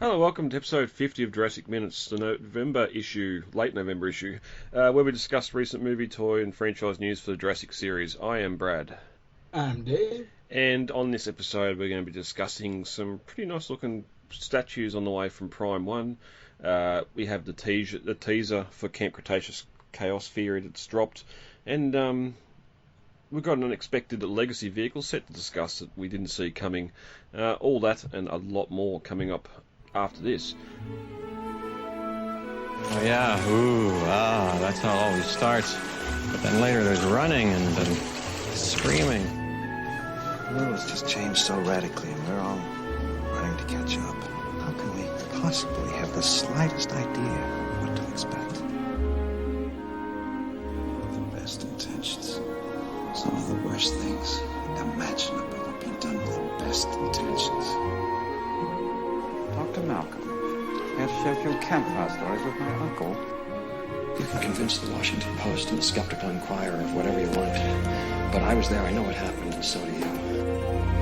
Hello, welcome to episode 50 of Jurassic Minutes, the November issue, late November issue, where we discuss recent movie, toy, and franchise news for the Jurassic series. I am Brad. I'm Dave. And on this episode, we're going to be discussing some pretty nice looking statues on the way from Prime 1. We have the teaser for Camp Cretaceous Chaos Theory that's dropped, and we've got an unexpected legacy vehicle set to discuss that we didn't see coming. All that and a lot more coming up after this. Oh yeah, that's how it always starts. But then later there's running and then screaming. The world's just changed so radically and we're all running to catch up. How can we possibly have the slightest idea what to expect? The best intentions. Some of the worst things imaginable have been done with the best intentions. Dr. Malcolm, here to share a few campfire stories with my uncle. You can convince the Washington Post and the Skeptical Inquirer of whatever you want. But I was there, I know what happened, and so do you.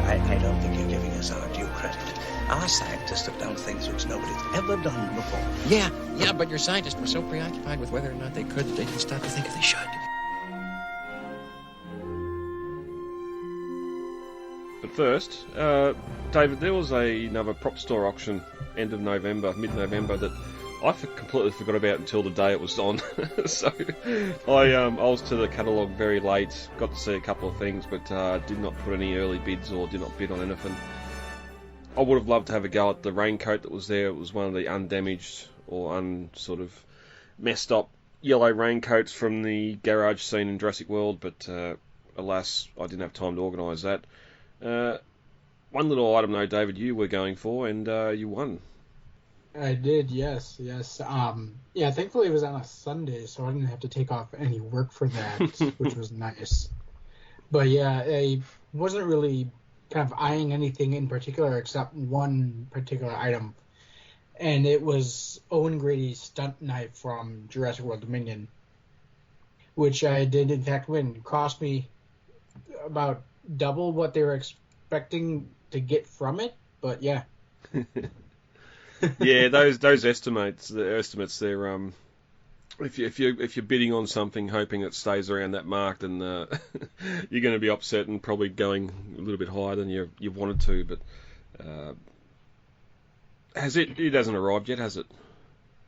I don't think you're giving us our due credit. Our scientists have done things which nobody's ever done before. Yeah, but your scientists were so preoccupied with whether or not they could that they didn't stop to think if they should. But first, David, there was another prop store auction mid-November, that I completely forgot about until the day it was on. So I was to the catalogue very late, got to see a couple of things, but did not put any early bids or did not bid on anything. I would have loved to have a go at the raincoat that was there. It was one of the undamaged or sort of messed up yellow raincoats from the garage scene in Jurassic World, but alas, I didn't have time to organise that. One little item though, David, you were going for, and you won. I did, yes. Thankfully it was on a Sunday, so I didn't have to take off any work for that, which was nice. But yeah, I wasn't really kind of eyeing anything in particular except one particular item, and it was Owen Grady's stunt knife from Jurassic World Dominion, which I did in fact win. It cost me about double what they were expecting to get from it, but yeah. Yeah, those estimates, they're if you're bidding on something hoping it stays around that mark, then you're going to be upset and probably going a little bit higher than you wanted to. But it hasn't arrived yet, has it?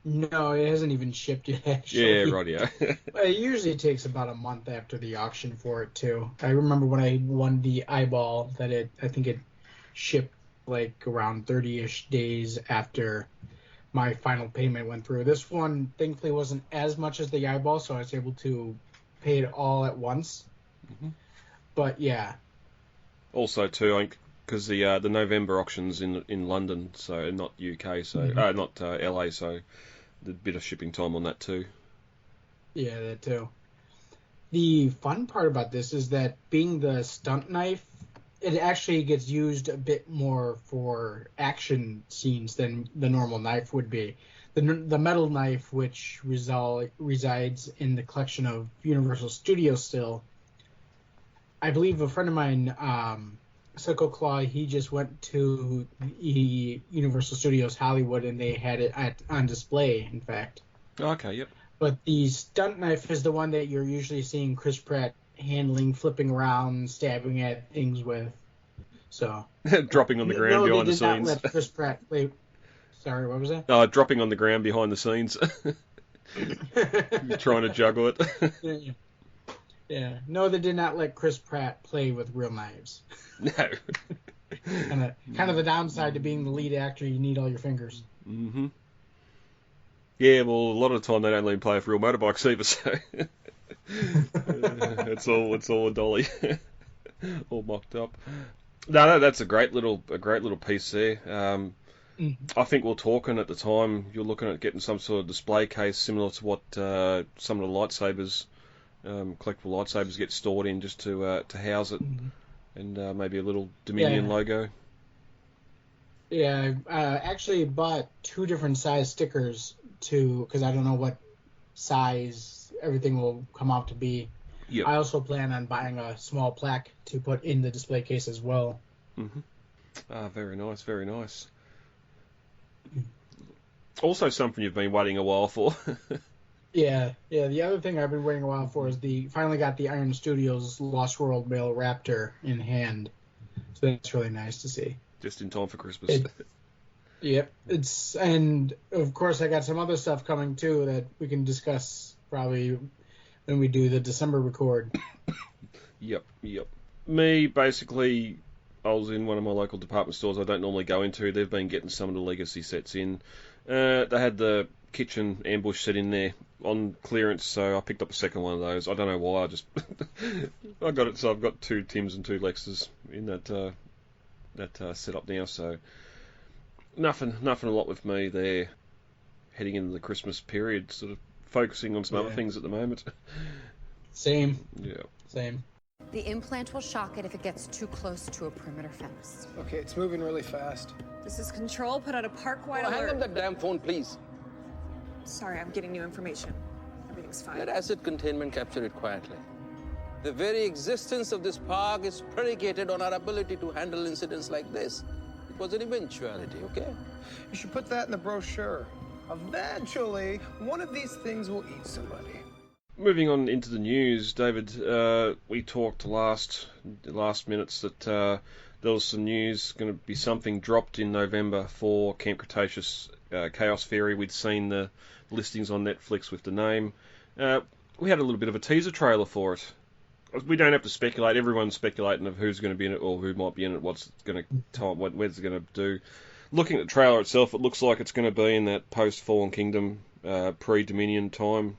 No, it hasn't even shipped yet, actually. Yeah, rightio. It usually takes about a month after the auction for it, too. I remember when I won the eyeball that I think it shipped like around 30-ish days after my final payment went through. This one, thankfully, wasn't as much as the eyeball, so I was able to pay it all at once. Mm-hmm. But, yeah. Also, too, because the November auction's in London, so not UK, so not LA, so the bit of shipping time on that too. Yeah, that too. The fun part about this is that being the stunt knife, it actually gets used a bit more for action scenes than the normal knife would be. The metal knife, which resides in the collection of Universal Studios still, I believe a friend of mine, Psycho Claw, he just went to Universal Studios Hollywood and they had it on display, in fact. Okay, yep. But the stunt knife is the one that you're usually seeing Chris Pratt handling, flipping around, stabbing at things with. So dropping on the ground behind the scenes. No, they did not let Chris Pratt play. Sorry, what was that? Dropping on the ground behind the scenes. Trying to juggle it. Yeah. No, they did not let Chris Pratt play with real knives. No. kind of the downside to being the lead actor, you need all your fingers. Mm-hmm. Yeah, well, a lot of the time they don't let him play with real motorbikes either, so it's all a dolly, all mocked up. No, that's a great little piece there. I think we're talking at the time. You're looking at getting some sort of display case similar to what some of the lightsabers, collectible lightsabers, get stored in, just to house it, and maybe a little Dominion logo. Yeah, I actually bought 2 different size stickers because I don't know what size everything will come out to be. Yep. I also plan on buying a small plaque to put in the display case as well. Mm-hmm. Ah, very nice, very nice. Also something you've been waiting a while for. Yeah. The other thing I've been waiting a while for is finally got the Iron Studios Lost World male Raptor in hand. So that's really nice to see. Just in time for Christmas. Yep. And of course I got some other stuff coming too that we can discuss probably when we do the December record. Yep. Me, basically, I was in one of my local department stores I don't normally go into. They've been getting some of the legacy sets in. They had the kitchen ambush set in there on clearance, so I picked up a second one of those. I don't know why, I got it, so I've got 2 Tims and 2 Lexes in that setup now, so nothing a lot with me there heading into the Christmas period, sort of focusing on some other things at the moment. Same. Yeah. Same. The implant will shock it if it gets too close to a perimeter fence. Okay, it's moving really fast. This is Control. Put out a park-wide Hang alert. up that damn phone, please. Sorry, I'm getting new information. Everything's fine. Let asset containment capture it quietly. The very existence of this park is predicated on our ability to handle incidents like this. It was an eventuality, okay? You should put that in the brochure. Eventually, one of these things will eat somebody. Moving on into the news, David, we talked last minutes that there was some news, going to be something dropped in November for Camp Cretaceous Chaos Theory. We'd seen the listings on Netflix with the name. We had a little bit of a teaser trailer for it. We don't have to speculate. Everyone's speculating of who's going to be in it or who might be in it, what's going to what's it going to do. Looking at the trailer itself, it looks like it's going to be in that post-Fallen Kingdom, pre-Dominion time.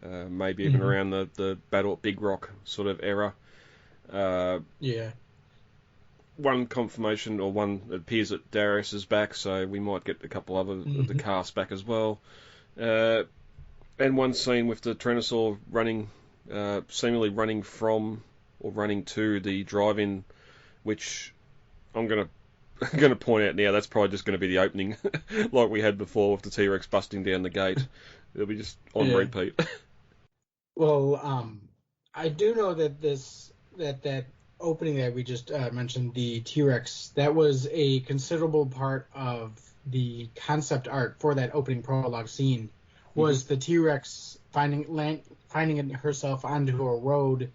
Maybe even around the Battle at Big Rock sort of era. One confirmation, or one, it appears that Darius is back, so we might get a couple other of the cast back as well. And one scene with the Tyrannosaur running, seemingly running from or running to the drive-in, which I'm going to point out now, that's probably just going to be the opening, like we had before with the T-Rex busting down the gate. It'll be just on repeat. Well, I do know that that opening that we just mentioned, the T-Rex, that was a considerable part of the concept art for that opening prologue scene, was the T-Rex finding herself onto a road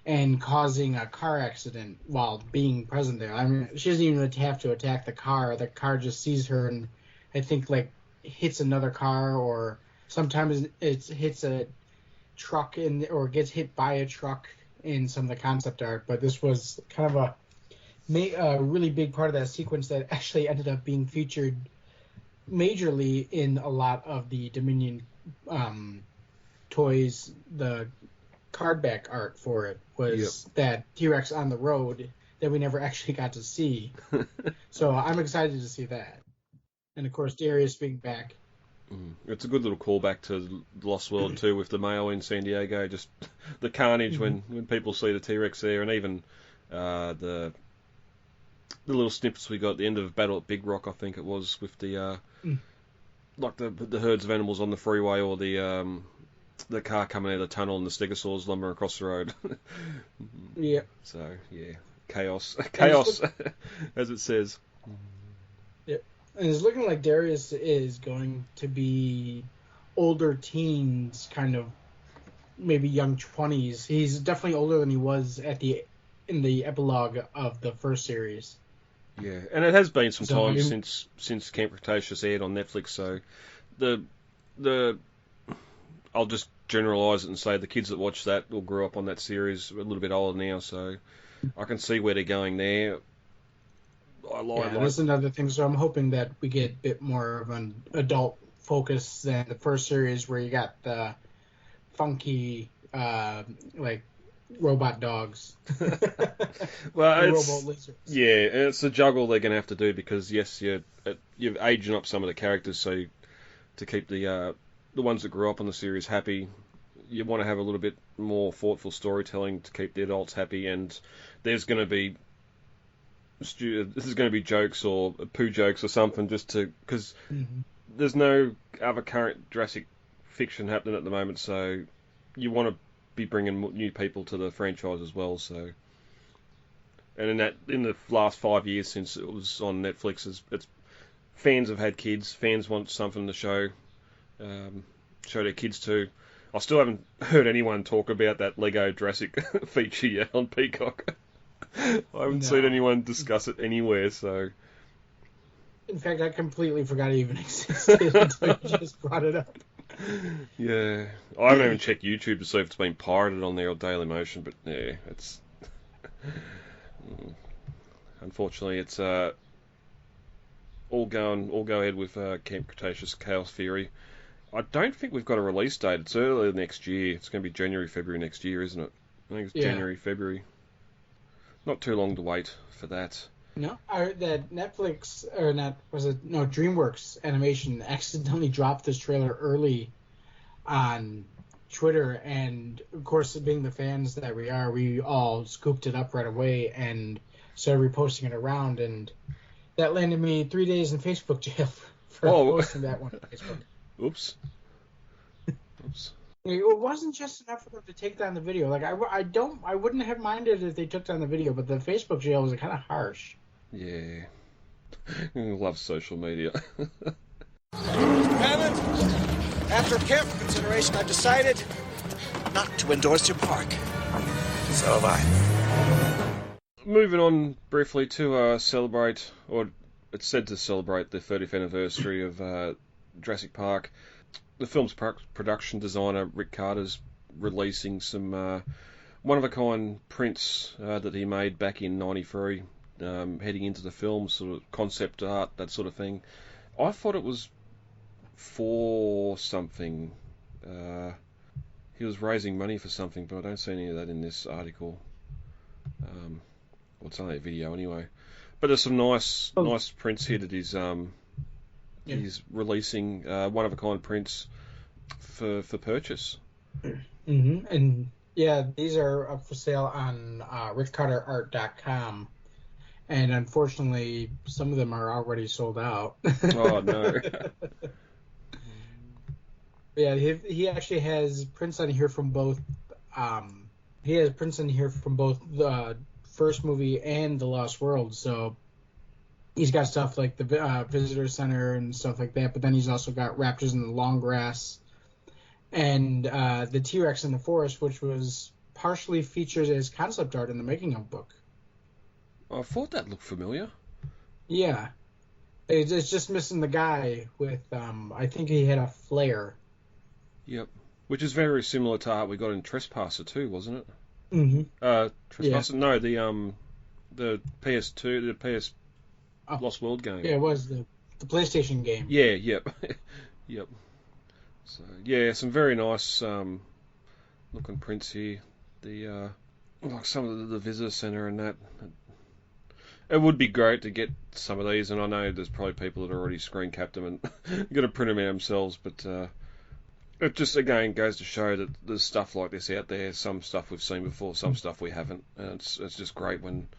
and causing a car accident while being present there. I mean, she doesn't even have to attack the car. The car just sees her and I think hits another car, or sometimes it hits a truck or gets hit by a truck in some of the concept art. But this was kind of a really big part of that sequence that actually ended up being featured majorly in a lot of the Dominion toys. The card back art for it was that T-Rex on the road that we never actually got to see. So I'm excited to see that. And of course, Darius being back. It's a good little callback to Lost World too, with the mail in San Diego. Just the carnage when people see the T-Rex there, and even the little snippets we got at the end of Battle at Big Rock, I think it was, with the like the herds of animals on the freeway, or the car coming out of the tunnel and the stegosaurs lumbering across the road. So chaos, as it says. And it's looking like Darius is going to be older teens, kind of maybe young 20s. He's definitely older than he was in the epilogue of the first series. Yeah, and it has been some time since Camp Cretaceous aired on Netflix. So the I'll just generalise it and say the kids that watch that will grow up on that series a little bit older now. So I can see where they're going there. That's another thing. So I'm hoping that we get a bit more of an adult focus than the first series, where you got the funky robot dogs. Well, robot lizards. Yeah, and it's a juggle they're going to have to do, because yes, you're aging up some of the characters, so to keep the ones that grew up on the series happy, you want to have a little bit more thoughtful storytelling to keep the adults happy. And there's going to be jokes or poo jokes or something, just to, because there's no other current Jurassic fiction happening at the moment, so you want to be bringing new people to the franchise as well. So, and in the last 5 years since it was on Netflix, it's fans have had kids. Fans want something to show their kids to. I still haven't heard anyone talk about that Lego Jurassic feature yet on Peacock. I haven't seen anyone discuss it anywhere, so... In fact, I completely forgot it even existed until you just brought it up. Yeah. I haven't even checked YouTube to see if it's been pirated on there or Dailymotion, but yeah, it's... Unfortunately, it's all go ahead with Camp Cretaceous Chaos Theory. I don't think we've got a release date. It's early next year. It's going to be January, February next year, isn't it? I think it's January, February. Not too long to wait for that. No, that Netflix, or not, was it? No, DreamWorks Animation accidentally dropped this trailer early on Twitter, and of course, being the fans that we are, we all scooped it up right away and started reposting it around, and that landed me 3 days in Facebook jail for posting that one on Facebook. Oops. It wasn't just enough for them to take down the video. Like I wouldn't have minded if they took down the video, but the Facebook jail was kind of harsh. Yeah, love social media. Mr. Hammond, after careful consideration, I've decided not to endorse your park. So have I. Moving on briefly to celebrate, or it's said to celebrate the 30th anniversary of Jurassic Park. The film's production designer, Rick Carter's releasing some one-of-a-kind prints that he made back in '93, heading into the film, sort of concept art, that sort of thing. I thought it was for something. He was raising money for something, but I don't see any of that in this article. Well, it's only a video anyway. But there's some nice prints here that he's releasing one-of-a-kind prints for purchase. Mm-hmm. And yeah, these are up for sale on rickcarterart.com. And unfortunately, some of them are already sold out. Oh, no. Yeah, he actually has prints on here from both. He has prints in here from both the first movie and The Lost World. So he's got stuff like the visitor center and stuff like that. But then he's also got Raptors in the Long Grass and the T-Rex in the Forest, which was partially featured as concept art in the making of book. I thought that looked familiar. Yeah. It's just missing the guy with, I think he had a flare. Yep. Which is very similar to art we got in Trespasser too, wasn't it? Mm-hmm. Trespasser? Yeah. No, the PS2, the PS Lost World game. Yeah, it was the PlayStation game. Yeah, yep. Yep. So, yeah, some very nice looking prints here. Like some of the visitor centre and that. It would be great to get some of these, and I know there's probably people that already screen capped them and going to print them out themselves, but it just, again, goes to show that there's stuff like this out there. Some stuff we've seen before, some stuff we haven't, and it's just great when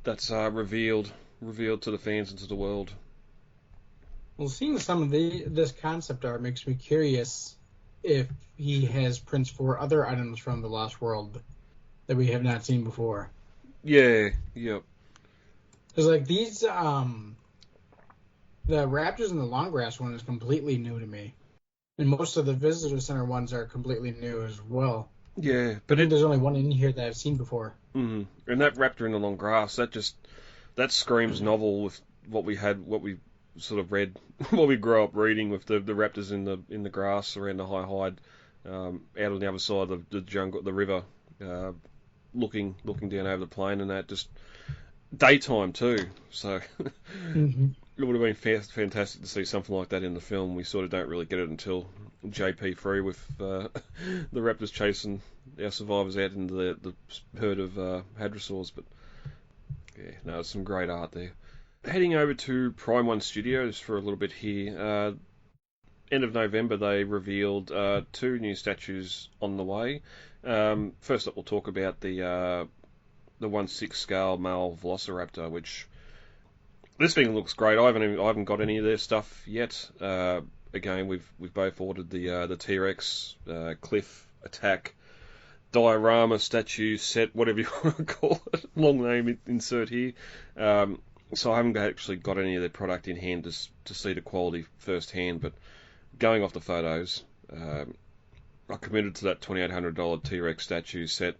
that's revealed to the fans and to the world. Well, seeing some of this concept art makes me curious if he has prints for other items from the Lost World that we have not seen before. Yeah, yep. Because, like, these, the Raptors and the Long Grass one is completely new to me. And most of the Visitor Center ones are completely new as well. Yeah, but there's only one in here that I've seen before. Mm-hmm. And that Raptor in the Long Grass, that screams novel with what we sort of read, what we grew up reading with the raptors in the grass around the high hide, out on the other side of the jungle, the river, looking down over the plain, and that just daytime too. So mm-hmm. It would have been fantastic to see something like that in the film. We sort of don't really get it until JP3 with the raptors chasing our survivors out into the herd of hadrosaurs. But yeah, no, there's some great art there. Heading over to Prime One Studios for a little bit here. End of November, they revealed 2 new statues on the way. First up, we'll talk about the 1/6 scale male Velociraptor, which this thing looks great. I haven't got any of their stuff yet. Again, we've both ordered the T-Rex, Cliff, Attack, diorama, statue, set, whatever you want to call it. Long name insert here. So I haven't actually got any of their product in hand to see the quality firsthand, but going off the photos, I committed to that $2,800 T-Rex statue set.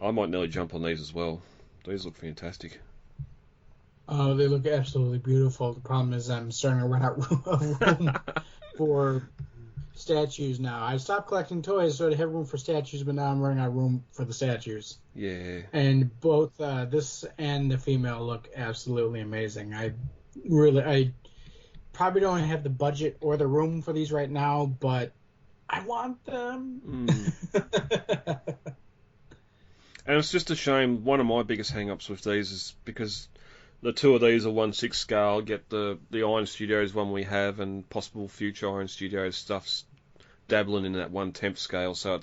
I might nearly jump on these as well. These look fantastic. Oh, they look absolutely beautiful. The problem is I'm starting to run out of room for statues now. I stopped collecting toys, so I have room for statues, but now I'm running out of room for the statues. Yeah. And both this and the female look absolutely amazing. I probably don't have the budget or the room for these right now, but I want them. And it's just a shame. One of my biggest hang-ups with these is because the two of these are 1/6 scale, get the Iron Studios one we have and possible future Iron Studios stuff's dabbling in that 1/10 scale, so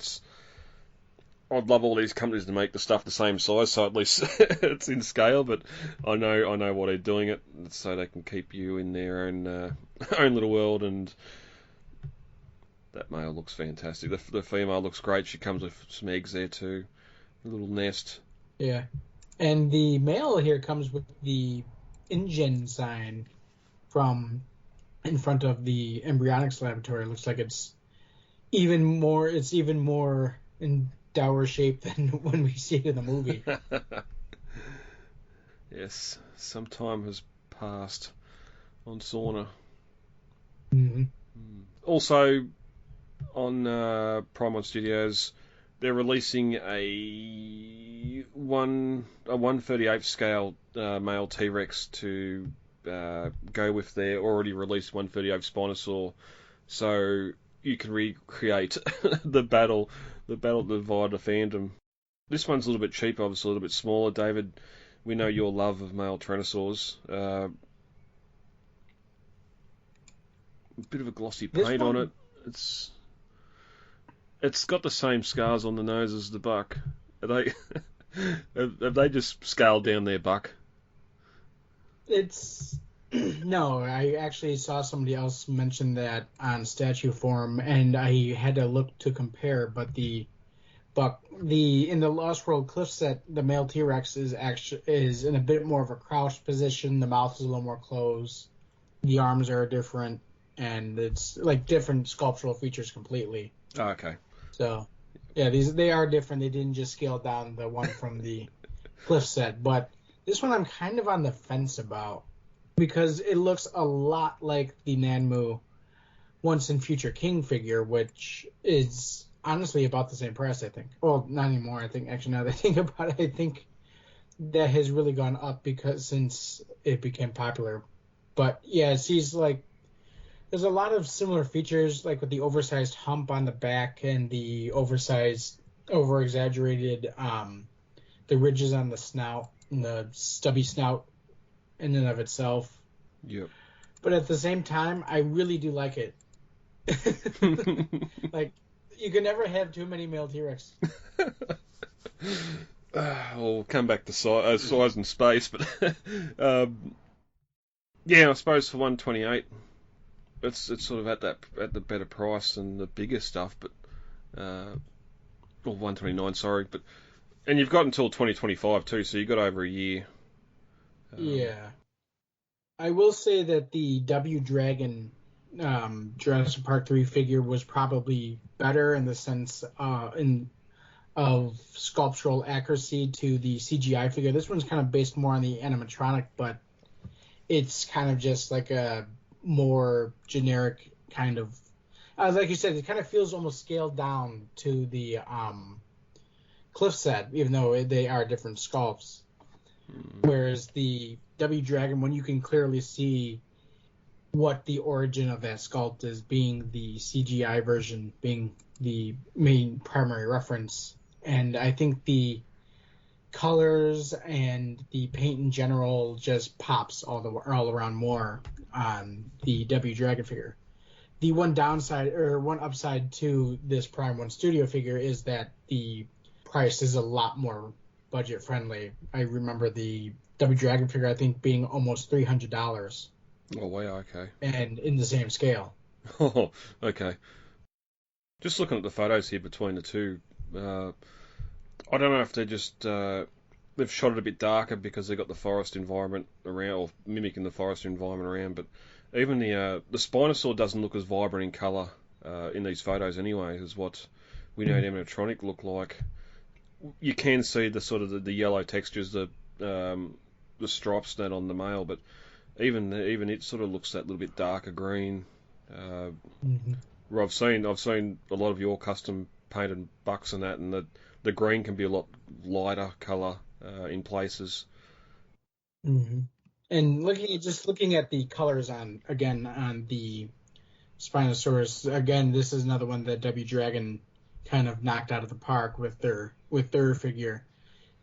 I'd love all these companies to make the stuff the same size, so at least it's in scale, but I know why they're doing it, so they can keep you in their own little world, and that male looks fantastic. The female looks great. She comes with some eggs there too. A little nest. Yeah. And the male here comes with the InGen sign from in front of the embryonics laboratory. It looks like it's even more in dour shape than when we see it in the movie. Yes, some time has passed on Sauna. Mm-hmm. Also, on Prime Studios, they're releasing a 1/38 scale male T-Rex to go with their already released 1/38 Spinosaur, so you can recreate the battle that divided the fandom. This one's a little bit cheaper, obviously a little bit smaller. David, we know your love of male Tyrannosaurs. A bit of a glossy paint on it. It's got the same scars on the nose as the buck. Have they just scaled down their buck? No, I actually saw somebody else mention that on statue form, and I had to look to compare. But in the Lost World Cliff set, the male T-Rex is in a bit more of a crouched position. The mouth is a little more closed. The arms are different, and it's like different sculptural features completely. Oh, okay. So, yeah, they are different. They didn't just scale down the one from the Cliff set. But this one I'm kind of on the fence about because it looks a lot like the Nanmu Once and Future King figure, which is honestly about the same price, I think. Well, not anymore. I think, actually, now that I think about it, I think that has really gone up since it became popular. But, yeah, he's like, there's a lot of similar features, like with the oversized hump on the back and the over-exaggerated, the ridges on the snout and the stubby snout in and of itself. Yep. But at the same time, I really do like it. Like, you can never have too many male T-Rex. We'll come back to size and space, but yeah, I suppose for 128. It's sort of at the better price than the bigger stuff, but or 129, sorry, and you've got until 2025 too, so you've got over a year. Yeah, I will say that the W Dragon Jurassic Park 3 figure was probably better in the sense of sculptural accuracy to the CGI figure. This one's kind of based more on the animatronic, but it's kind of just like a more generic kind of, like you said, it kind of feels almost scaled down to the Cliff set, even though they are different sculpts. Whereas the W Dragon one, you can clearly see what the origin of that sculpt is, being the CGI version, being the main primary reference. And I think the colors and the paint in general just pops all around more on the W Dragon figure. The one upside to this Prime 1 Studio figure is that the price is a lot more budget friendly. I remember the W Dragon figure, I think, being almost $300. Oh, wow, okay. And in the same scale. Oh, okay. Just looking at the photos here between the two, I don't know if they're just they've shot it a bit darker because they've got the forest environment around, or mimicking the forest environment around. But even the Spinosaur doesn't look as vibrant in colour in these photos anyway, as what we know the animatronic look like. You can see the sort of the yellow textures, the stripes that on the male, but even it sort of looks that little bit darker green. Where I've seen a lot of your custom painted bucks and that, and the green can be a lot lighter colour in places. And looking at the colors on the Spinosaurus, again, this is another one that W Dragon kind of knocked out of the park with their figure.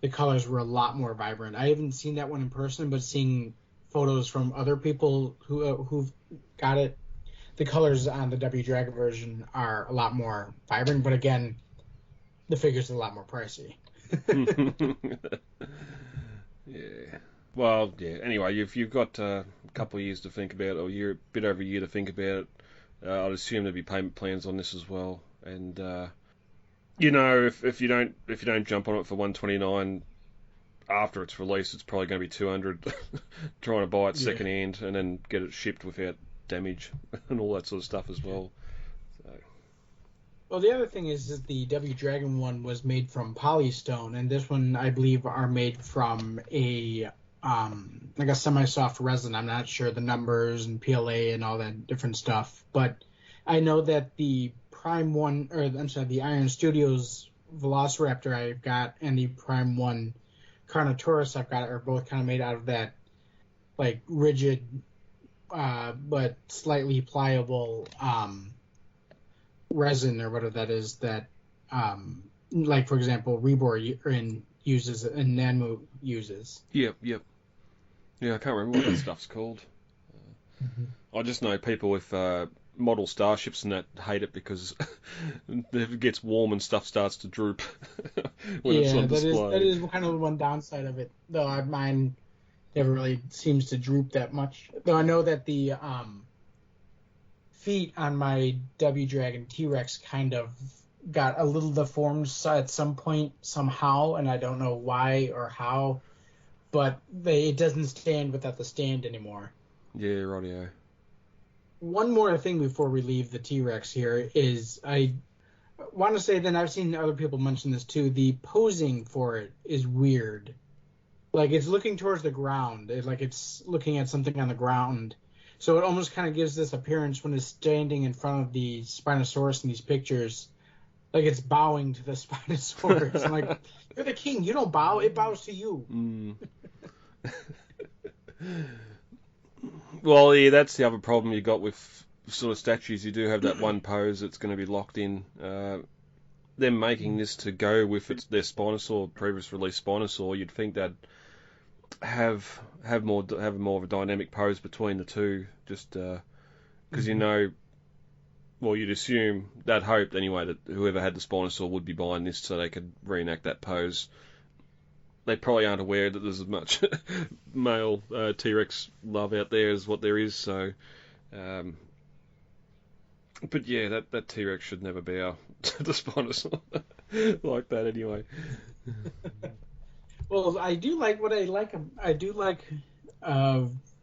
The colors were a lot more vibrant. I haven't seen that one in person, but seeing photos from other people who've got it, the colors on the W Dragon version are a lot more vibrant. But again, the figure's a lot more pricey. Yeah. Well, yeah. Anyway, you've got a couple of years to think about it, or a bit over a year to think about it. I'd assume there'd be payment plans on this as well, and if you don't jump on it for $129 after it's released, it's probably going to be $200 trying to buy it second hand and then get it shipped without damage and all that sort of stuff as well. So. Well, the other thing is that the W Dragon one was made from polystone, and this one I believe are made from a like a semi-soft resin. I'm not sure the numbers and PLA and all that different stuff, but I know that the the Iron Studios Velociraptor I've got and the Prime 1 Carnotaurus I've got are both kind of made out of that like rigid but slightly pliable resin or whatever that is that like for example Rebor uses and Nanmu uses. Yep. Yeah, I can't remember what that stuff's called. I just know people with model starships and that hate it because if it gets warm and stuff starts to droop when it's on display. That is kind of the one downside of it, though. Mine never really seems to droop that much. Though I know that the feet on my W Dragon T-Rex kind of got a little deformed at some point somehow, and I don't know why or how, but it doesn't stand without the stand anymore. Yeah, rightio. One more thing before we leave the T-Rex here is I want to say, then I've seen other people mention this too, the posing for it is weird. Like it's looking towards the ground, like it's looking at something on the ground. So it almost kind of gives this appearance when it's standing in front of the Spinosaurus in these pictures, like it's bowing to the Spinosaurus. I'm like, you're the king, you don't bow, it bows to you. Well, yeah, that's the other problem you got with sort of statues. You do have that one pose that's going to be locked in. Them making this to go with their Spinosaur, previous release Spinosaur, you'd think they'd have more of a dynamic pose between the two, just because well, you'd assume, they'd hope anyway, that whoever had the Spinosaur would be buying this so they could reenact that pose. They probably aren't aware that there's as much male T-Rex love out there as what there is, so... but yeah, that T-Rex should never bow to the Spinosaur like that anyway. Well, I do like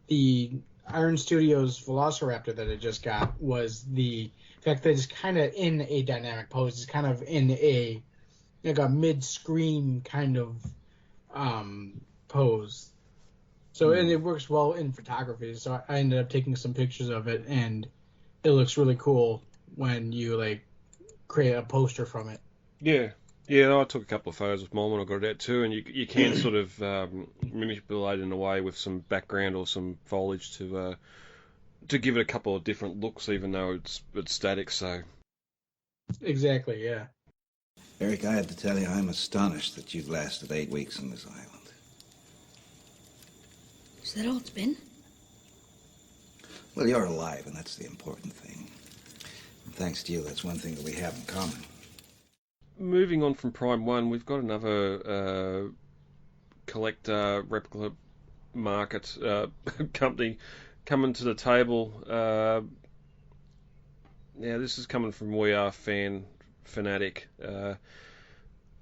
the Iron Studios Velociraptor that I just got was the fact that it's kind of in a dynamic pose. It's kind of in a mid-scream kind of pose. So and it works well in photography. So I ended up taking some pictures of it, and it looks really cool when you like create a poster from it. Yeah, I took a couple of photos with mine when I got it out too, and you can sort of manipulate it in a way with some background or some foliage to give it a couple of different looks, even though it's static. So exactly, yeah. Eric, I had to tell you, I'm astonished that you've lasted 8 weeks on this island. Is that all it's been? Well, you're alive, and that's the important thing. And thanks to you, that's one thing that we have in common. Moving on from Prime 1, we've got another collector replica market company coming to the table. Now, this is coming from We Are Fanatic.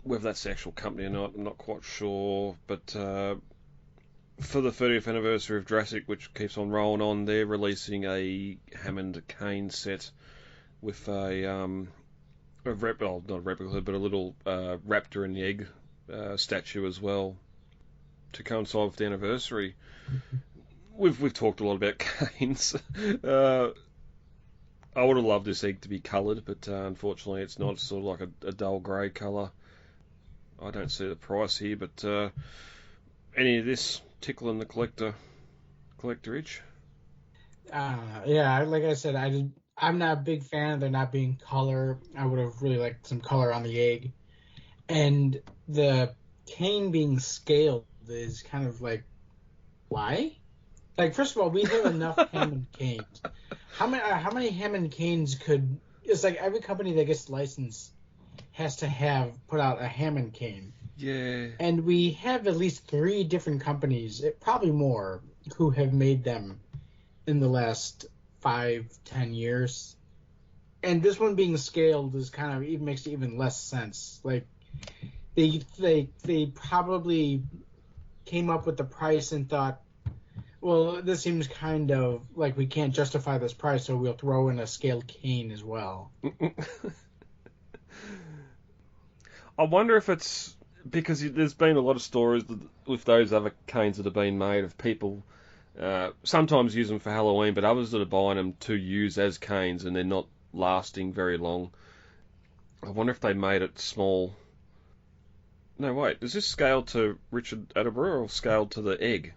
whether that's the actual company or not, I'm not quite sure. But for the 30th anniversary of Jurassic, which keeps on rolling on, they're releasing a Hammond cane set with well, not a replica, but a little raptor in the egg statue as well to coincide with the anniversary. We've talked a lot about canes. I would have loved this egg to be coloured, but unfortunately it's not. It's sort of like a dull grey colour. I don't see the price here, but any of this tickling the collector itch? Yeah, like I said, I'm not a big fan of there not being color. I would have really liked some color on the egg. And the cane being scaled is kind of like, why? Like, first of all, we have enough Hammond canes. How many Hammond canes could... It's like every company that gets licensed has to put out a Hammond cane. Yeah. And we have at least 3 different companies, probably more, who have made them in the last 5-10 years. And this one being scaled is kind of even makes even less sense. Like, they probably came up with the price and thought, well, this seems kind of like we can't justify this price, so we'll throw in a scaled cane as well. I wonder if it's because there's been a lot of stories with those other canes that have been made of people sometimes use them for Halloween, but others that are buying them to use as canes and they're not lasting very long. I wonder if they made it small. No, wait, is this scaled to Richard Attenborough or scaled to the egg?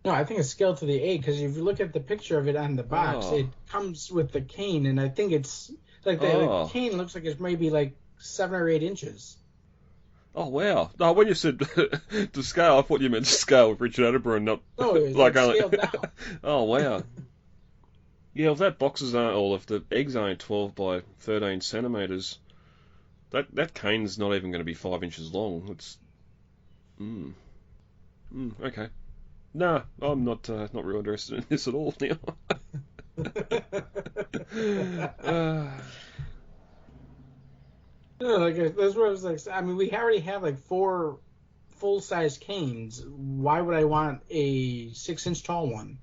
No, I think it's scaled to the egg, because if you look at the picture of it on the box, it comes with the cane, and I think it's like the cane looks like it's maybe like 7 or 8 inches. Oh, wow. No, when you said to scale, I thought you meant to scale with Richard Attenborough, not like scaled down. Oh, wow. Yeah, if that box is or if the egg's only 12 by 13 centimetres, that cane's not even going to be 5 inches long. It's okay. No, I'm not real interested in this at all now. That's what I was like. I mean, we already have like 4 full-size canes. Why would I want a 6-inch tall one?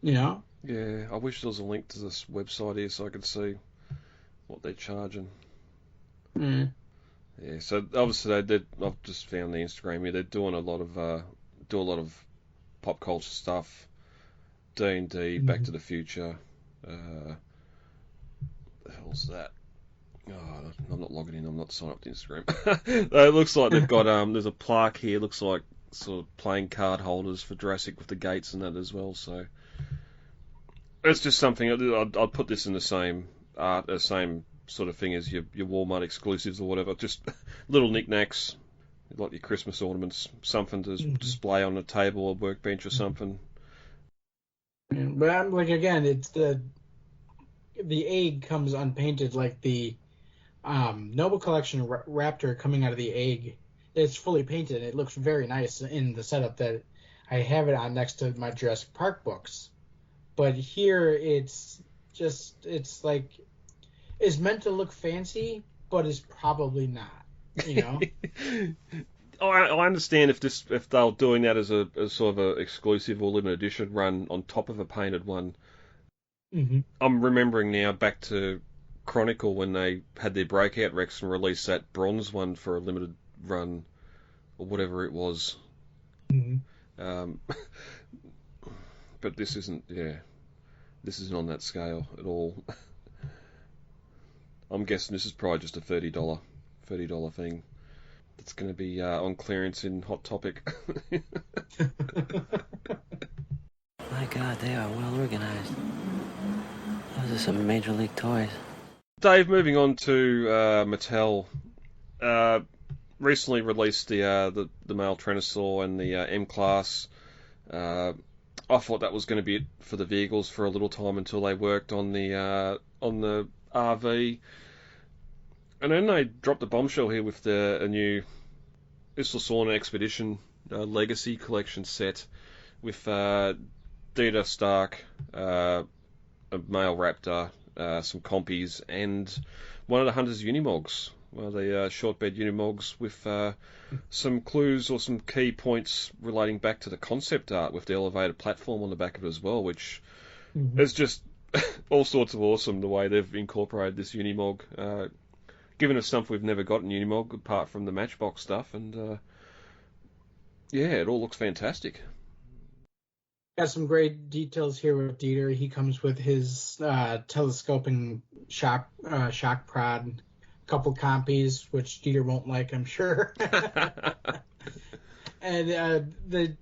You know? Yeah, I wish there was a link to this website here so I could see what they're charging. Mm. Yeah, so obviously I've just found the Instagram here. They're doing a lot of pop culture stuff, D&D, Back to the Future. The hell's that? Oh, I'm not logging in. I'm not signing up to Instagram. It looks like they've got there's a plaque here. Looks like sort of playing card holders for Jurassic with the gates and that as well. So it's just something. I'd put this in the same sort of thing as your Walmart exclusives or whatever. Just little knickknacks, like your Christmas ornaments, something to display on a table or workbench or something. But I'm like, again, it's the egg comes unpainted, like the Noble Collection Raptor coming out of the egg. It's fully painted. It looks very nice in the setup that I have it on next to my Jurassic Park books. But here it's like it's meant to look fancy, but it's probably not. You know. I understand if they're doing that as sort of a exclusive or limited edition run on top of a painted one. Mm-hmm. I'm remembering now back to Chronicle when they had their breakout Rex and released that bronze one for a limited run or whatever it was. Mm-hmm. But this isn't on that scale at all. I'm guessing this is probably just a $30 thing. That's going to be on clearance in Hot Topic. My God, they are well organized. Those are some Major League toys. Dave, moving on to Mattel. Recently released the male Tyrannosaur and the M-Class. I thought that was going to be it for the vehicles for a little time until they worked on the RV. And then they dropped the bombshell here with a new Isla Sorna Expedition Legacy Collection set with Dita Stark, a male raptor, some compies, and one of the Hunter's Unimogs, one of the short bed Unimogs with some clues or some key points relating back to the concept art with the elevated platform on the back of it as well, which is just all sorts of awesome the way they've incorporated this Unimog. Given us stuff we've never got in Unimog apart from the Matchbox stuff, and yeah, it all looks fantastic. Got some great details here with Dieter. He comes with his telescoping shock prod, a couple compies, which Dieter won't like, I'm sure. And the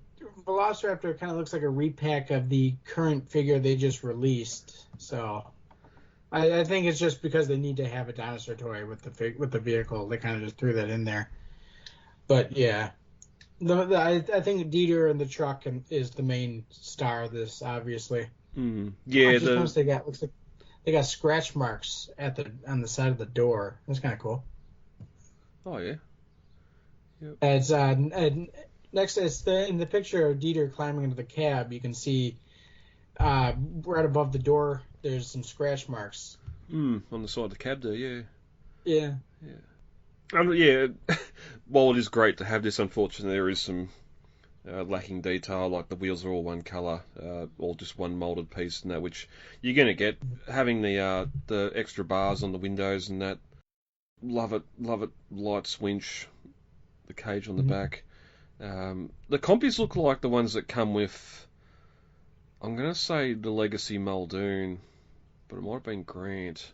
Velociraptor kind of looks like a repack of the current figure they just released. So I think it's just because they need to have a dinosaur toy with the vehicle. They kind of just threw that in there. But yeah, I think Dieter and the truck is the main star of this, obviously. Yeah, I just noticed looks like they got scratch marks on the side of the door. That's kind of cool. Oh yeah. Yep. It's and next in the picture of Dieter climbing into the cab, you can see right above the door there's some scratch marks. On the side of the cab there, yeah. Yeah. Yeah. While it is great to have this, unfortunately there is some lacking detail, like the wheels are all one colour, all just one moulded piece and that, which you're going to get having the extra bars on the windows and that. Love it, light winch, the cage on the back. The compies look like the ones that come with, I'm going to say the Legacy Muldoon, but it might have been Grant.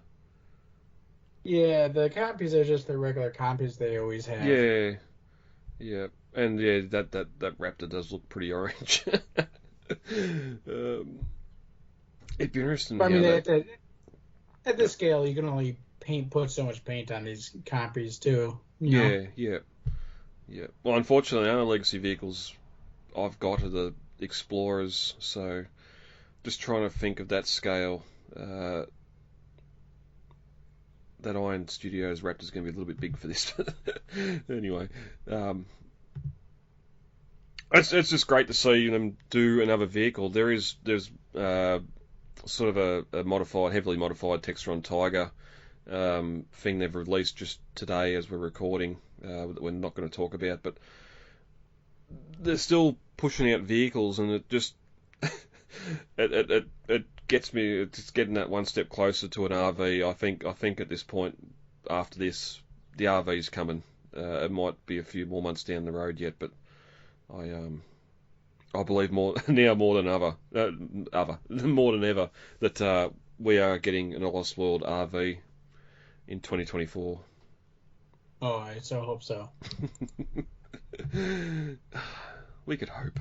Yeah, the compies are just the regular compies they always have. Yeah. And yeah, that Raptor does look pretty orange. It'd be interesting. I mean, at this scale, you can only put so much paint on these compies too. Yeah. Well, unfortunately, the only legacy vehicles I've got are the Explorers, so just trying to think of that scale. That Iron Studios Raptor is going to be a little bit big for this. Anyway, it's just great to see them do another vehicle. There's sort of a heavily modified Textron Tiger thing they've released just today as we're recording, that we're not going to talk about, but they're still pushing out vehicles, and it just it gets me. It's getting that one step closer to an RV. I think at this point, after this, the RV's coming. It might be a few more months down the road yet, but I believe more than ever that we are getting an Lost World RV in 2024. Oh, I so hope so. We could hope.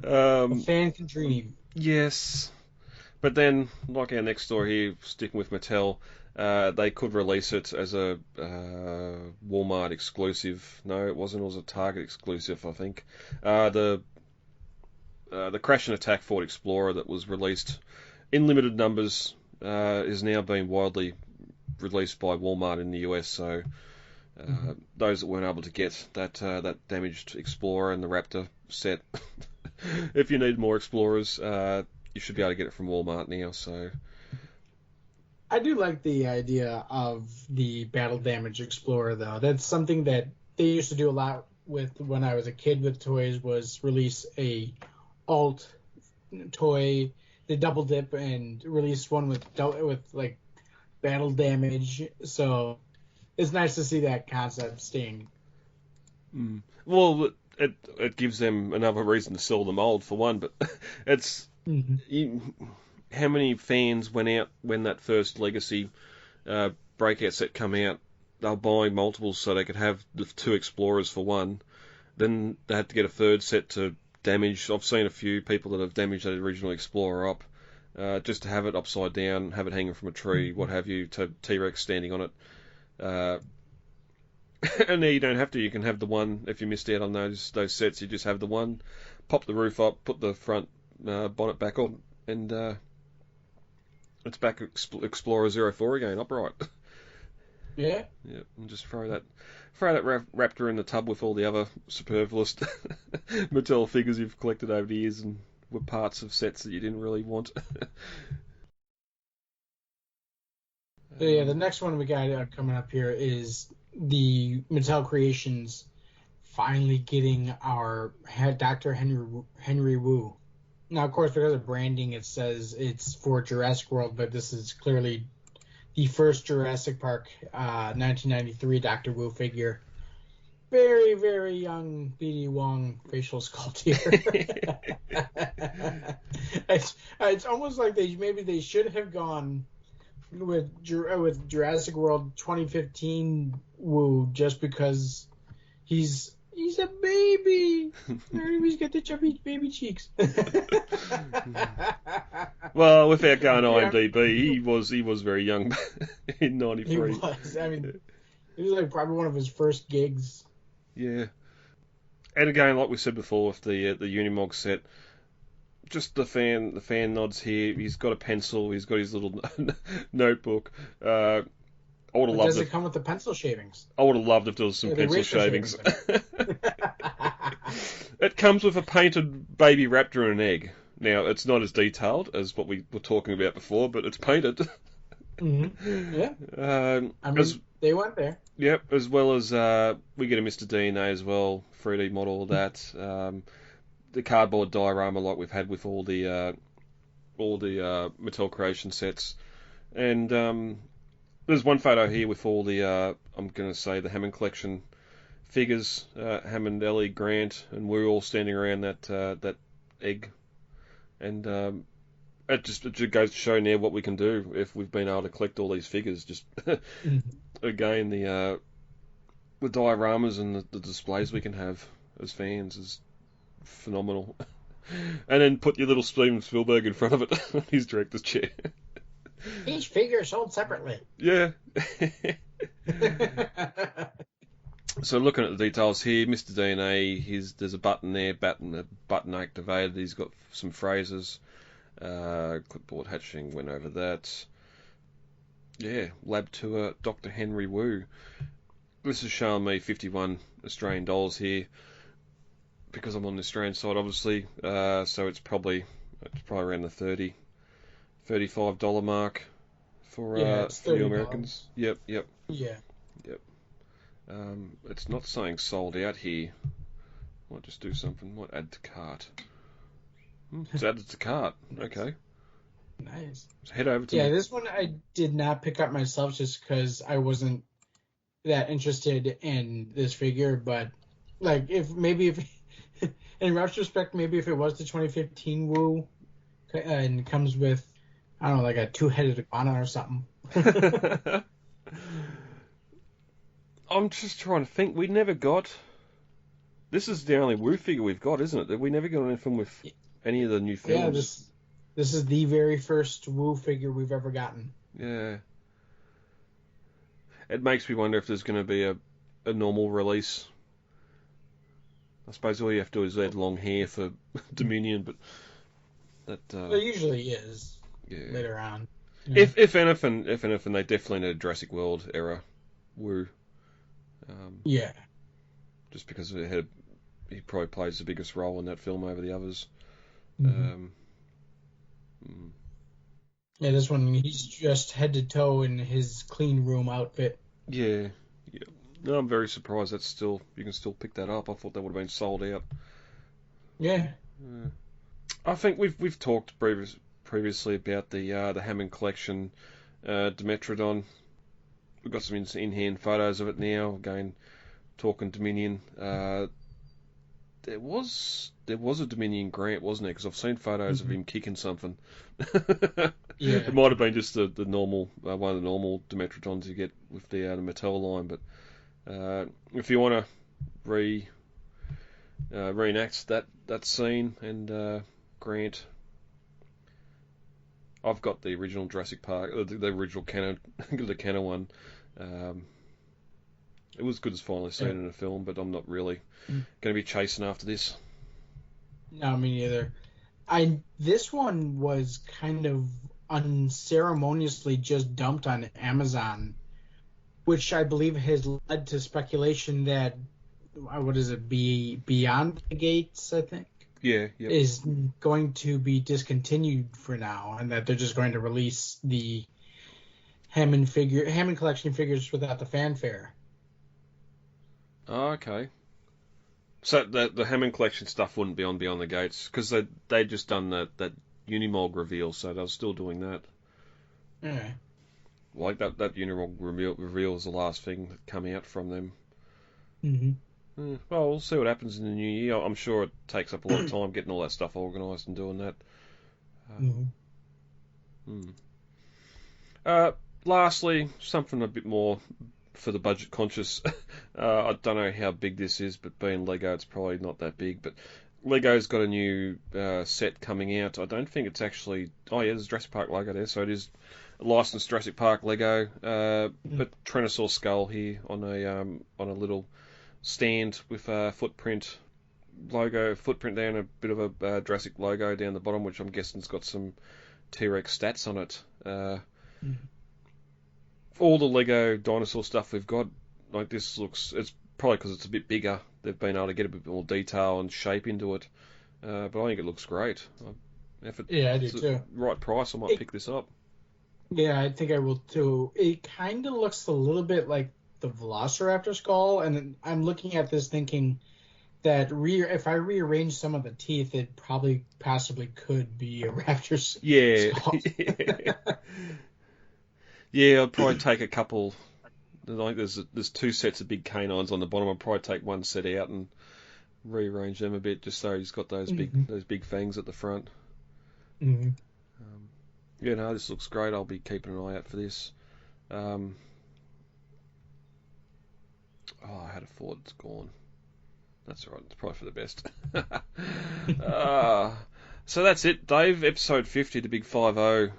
A fan can dream. Yes. But then, like our next story here, sticking with Mattel, they could release it as a Walmart exclusive. No, it wasn't. It was a Target exclusive, I think. The Crash and Attack Ford Explorer that was released in limited numbers is now being widely released by Walmart in the US. So those that weren't able to get that damaged Explorer and the Raptor set, if you need more Explorers, you should be able to get it from Walmart now. So I do like the idea of the battle damage Explorer, though. That's something that they used to do a lot with when I was a kid with toys, was release a alt toy, the double dip, and release one with like battle damage. So it's nice to see that concept staying. Well, it gives them another reason to sell the mold for one, but it's how many fans went out when that first Legacy breakout set come out? They were buying multiples so they could have the two Explorers for one. Then they had to get a third set to damage. I've seen a few people that have damaged that original Explorer up, just to have it upside down, have it hanging from a tree, what have you, to T-Rex standing on it. And there you don't have to. You can have the one, if you missed out on those sets, you just have the one, pop the roof up, put the front bonnet back on, and it's back Explorer 04 again, upright. Yeah. Yeah, and just throw that Raptor in the tub with all the other superfluous Mattel figures you've collected over the years and were parts of sets that you didn't really want. So yeah, the next one we got coming up here is the Mattel Creations finally getting our Dr. Henry Wu. Now, of course, because of branding, it says it's for Jurassic World, but this is clearly the first Jurassic Park 1993 Dr. Wu figure. Very, very young B.D. Wong facial sculpt here. It's almost like they should have gone with Jurassic World 2015 Wu just because he's a baby. He's got the chubby baby cheeks. Well, without going IMDb, he was very young in '93. He was. I mean, it was like probably one of his first gigs. Yeah. And again, like we said before with the Unimog set, just the fan nods here. He's got a pencil. He's got his little notebook. I would have loved. Does it come with the pencil shavings? I would have loved if there was some pencil shavings. It comes with a painted baby raptor and an egg. Now, it's not as detailed as what we were talking about before, but it's painted. Mm-hmm. Yeah. I mean, they went there. Yep, as well as we get a Mr. DNA as well, 3D model of that. The cardboard diorama like we've had with all the Mattel Creation sets. And there's one photo here with all the, I'm going to say, the Hammond Collection figures. Hammond, Ellie, Grant, and we're all standing around that egg. And it just goes to show now what we can do if we've been able to collect all these figures. Just again, the dioramas and the displays we can have as fans is phenomenal. And then put your little Steven Spielberg in front of it on his director's chair. Each figure sold separately. Yeah. So looking at the details here, Mr. DNA, there's a button there, button activated. He's got some phrases. Clipboard hatching went over that. Yeah, lab tour, Dr. Henry Wu. This is showing me 51 Australian dollars here because I'm on the Australian side, obviously. So it's probably around the $35 mark for you Americans. Yep. Yeah. Yep. It's not saying sold out here. Might just do something. Might add to cart. It's added to cart. Okay. Nice. So head over to this one I did not pick up myself just because I wasn't that interested in this figure. But like, if in retrospect, maybe if it was the 2015 Wu and comes with, I don't know, like a two-headed iguana or something. I'm just trying to think. We never got. This is the only Wu figure we've got, isn't it? We never got anything with any of the new films. Yeah, this is the very first Wu figure we've ever gotten. Yeah. It makes me wonder if there's going to be a normal release. I suppose all you have to do is add long hair for Dominion, but that. There usually is. Yeah. Later on. Yeah. If anything, they definitely need a Jurassic World era Wu. Yeah. Just because he probably plays the biggest role in that film over the others. Mm-hmm. Yeah, this one, he's just head to toe in his clean room outfit. Yeah. No, I'm very surprised you can still pick that up. I thought that would have been sold out. Yeah. I think we've talked previously about the Hammond Collection Dimetrodon. We've got some in-hand photos of it now. Again, talking Dominion. There was a Dominion Grant, wasn't there? Because I've seen photos of him kicking something. Yeah. It might have been just the normal one of the normal Dimetrodons you get with the Mattel line. But if you want to reenact that scene and Grant, I've got the original Jurassic Park, the original canon, the canon one. It was good as finally seen in a film, but I'm not really going to be chasing after this. No, me neither. This one was kind of unceremoniously just dumped on Amazon, which I believe has led to speculation that, what is it, Beyond the Gates, I think? Yeah. Is going to be discontinued for now, and that they're just going to release the Hammond collection figures without the fanfare. Oh, okay. So the Hammond collection stuff wouldn't be on Beyond the Gates because they just done that Unimog reveal, so they were still doing that. Yeah. Like that Unimog reveal is the last thing that come out from them. Mm-hmm. Well, we'll see what happens in the new year. I'm sure it takes up a lot of time getting all that stuff organised and doing that. Lastly, something a bit more for the budget conscious. I don't know how big this is, but being Lego, it's probably not that big. But Lego's got a new set coming out. I don't think it's actually... Oh yeah, there's Jurassic Park logo there, so it is a licensed Jurassic Park Lego. But Tyrannosaurus skull here on a little stand with a footprint there, and a bit of a Jurassic logo down the bottom, which I'm guessing has got some T-Rex stats on it. All the Lego dinosaur stuff we've got, like this looks... It's probably because it's a bit bigger. They've been able to get a bit more detail and shape into it. But I think it looks great. If it's I do too. The right price, I might pick this up. Yeah, I think I will too. It kind of looks a little bit like the Velociraptor skull, and I'm looking at this thinking that if I rearrange some of the teeth, it probably possibly could be a raptor skull. Yeah, I'd probably take a couple. Like there's two sets of big canines on the bottom. I'd probably take one set out and rearrange them a bit, just so he's got those big fangs at the front. Mm-hmm. Yeah, no, this looks great. I'll be keeping an eye out for this. I had a thought. It's gone. That's all right. It's probably for the best. So that's it, Dave. Episode 50, the big 50.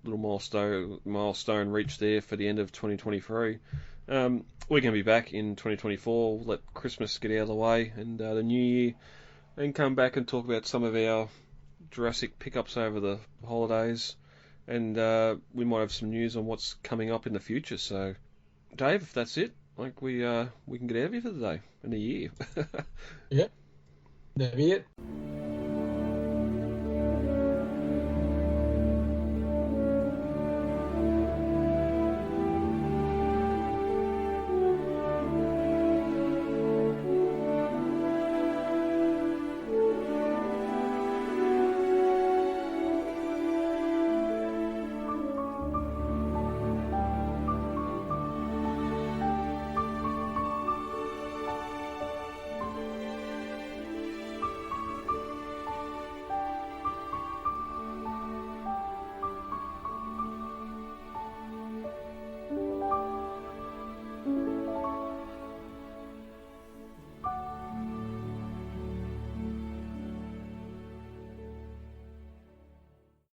Little milestone reached there for the end of 2023. We're going to be back in 2024. We'll let Christmas get out of the way and the new year, and come back and talk about some of our Jurassic pickups over the holidays, and we might have some news on what's coming up in the future. So, Dave, if that's it, like we can get out of here for the day and the year. Yeah, that'd be it.